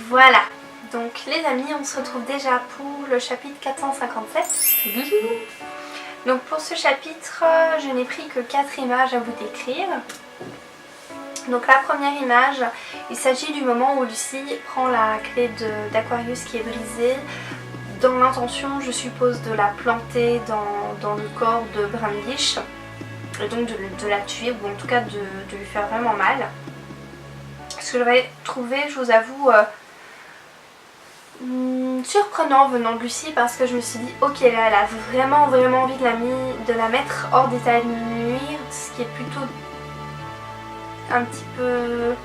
Voilà, donc les amis, on se retrouve déjà pour le chapitre 457. Donc pour ce chapitre, je n'ai pris que 4 images à vous décrire. Donc la première image, il s'agit du moment où Lucy prend la clé d'Aquarius qui est brisée, dans l'intention, je suppose, de la planter dans le corps de Brandish, et donc de la tuer, ou en tout cas de lui faire vraiment mal. Ce que j'aurais trouvé, je vous avoue, surprenant venant de Lucy, parce que je me suis dit, ok, là elle a vraiment envie de la mettre hors d'état de nuire, ce qui est plutôt un petit peu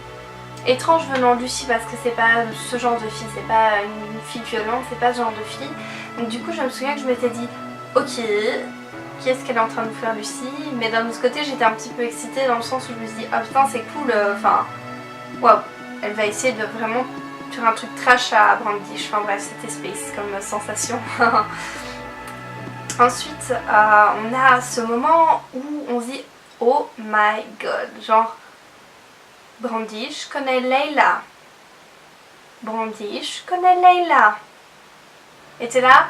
étrange venant de Lucy, parce que c'est pas ce genre de fille, c'est pas une fille violente, c'est pas ce genre de fille. Donc du coup je me souviens que je m'étais dit, ok, qu'est-ce qu'elle est en train de faire Lucy, mais d'un autre côté j'étais un petit peu excitée dans le sens où je me suis dit, ah putain c'est cool, enfin, waouh, elle va essayer de vraiment faire un truc trash à Brandish, enfin bref, c'était space comme sensation. Ensuite on a ce moment où on se dit, oh my god, genre Brandish connaît Layla. Brandish connaît Layla. Et t'es là,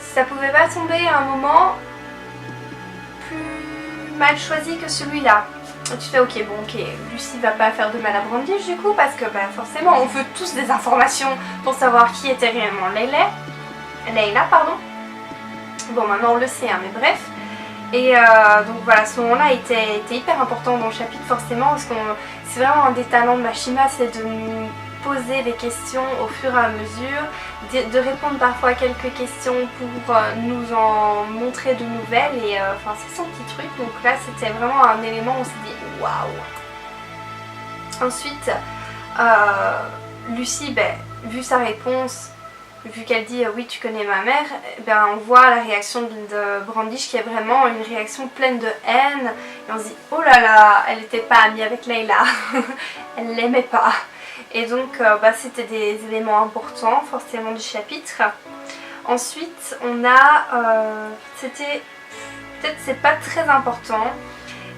ça pouvait pas tomber à un moment plus mal choisi que celui-là. Et tu fais ok, bon ok, Lucy va pas faire de mal à Brandish du coup, parce que bah, forcément on veut tous des informations pour savoir qui était réellement Layla, pardon. Bon maintenant on le sait hein, mais bref. Et donc voilà, ce moment-là était hyper important dans le chapitre forcément, parce que c'est vraiment un des talents de Mashima, c'est de nous poser des questions au fur et à mesure, de répondre parfois à quelques questions pour nous en montrer de nouvelles, et enfin c'est son petit truc, donc là c'était vraiment un élément où on s'est dit waouh. Ensuite, Lucy, ben, vu sa réponse, vu qu'elle dit oui tu connais ma mère, ben on voit la réaction de Brandish qui est vraiment une réaction pleine de haine, et on se dit oh là là, elle n'était pas amie avec Layla, elle l'aimait pas. Et donc bah, c'était des éléments importants forcément du chapitre. Ensuite on a, c'était, peut-être c'est pas très important,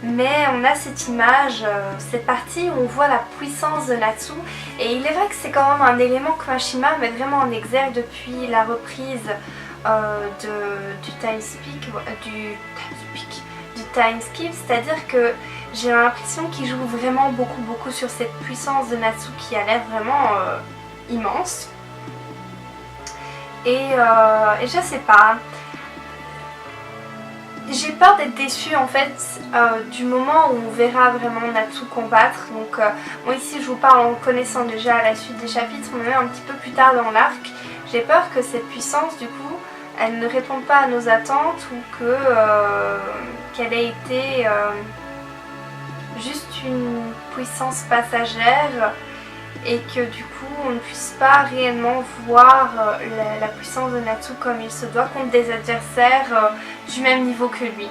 mais on a cette image, cette partie où on voit la puissance de Natsu, et il est vrai que c'est quand même un élément que Mashima met vraiment en exergue depuis la reprise du time skip, c'est-à-dire que j'ai l'impression qu'il joue vraiment beaucoup sur cette puissance de Natsu qui a l'air vraiment immense, et je sais pas. J'ai peur d'être déçue en fait du moment où on verra vraiment Natsu combattre. Donc moi ici je vous parle en connaissant déjà la suite des chapitres, mais même un petit peu plus tard dans l'arc. J'ai peur que cette puissance du coup elle ne réponde pas à nos attentes, ou que qu'elle ait été juste une puissance passagère, et que du coup on ne puisse pas réellement voir la puissance de Natsu comme il se doit contre des adversaires du même niveau que lui.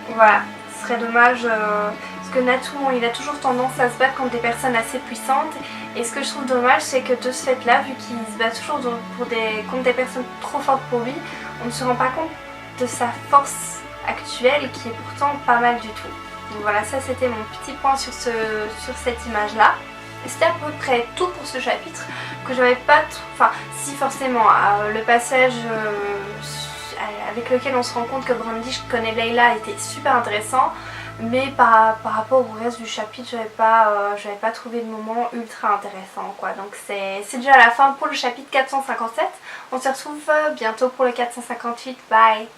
Voilà, ce serait dommage parce que Natsu il a toujours tendance à se battre contre des personnes assez puissantes, et ce que je trouve dommage c'est que de ce fait là, vu qu'il se bat toujours contre des personnes trop fortes pour lui, on ne se rend pas compte de sa force actuelle qui est pourtant pas mal du tout. Donc voilà, ça c'était mon petit point sur cette image là. C'était à peu près tout pour ce chapitre, que j'avais pas... Enfin, si forcément, le passage avec lequel on se rend compte que Brandish connaît Layla était super intéressant, mais par rapport au reste du chapitre, j'avais pas trouvé de moment ultra intéressant quoi. Donc c'est déjà la fin pour le chapitre 457. On se retrouve bientôt pour le 458. Bye!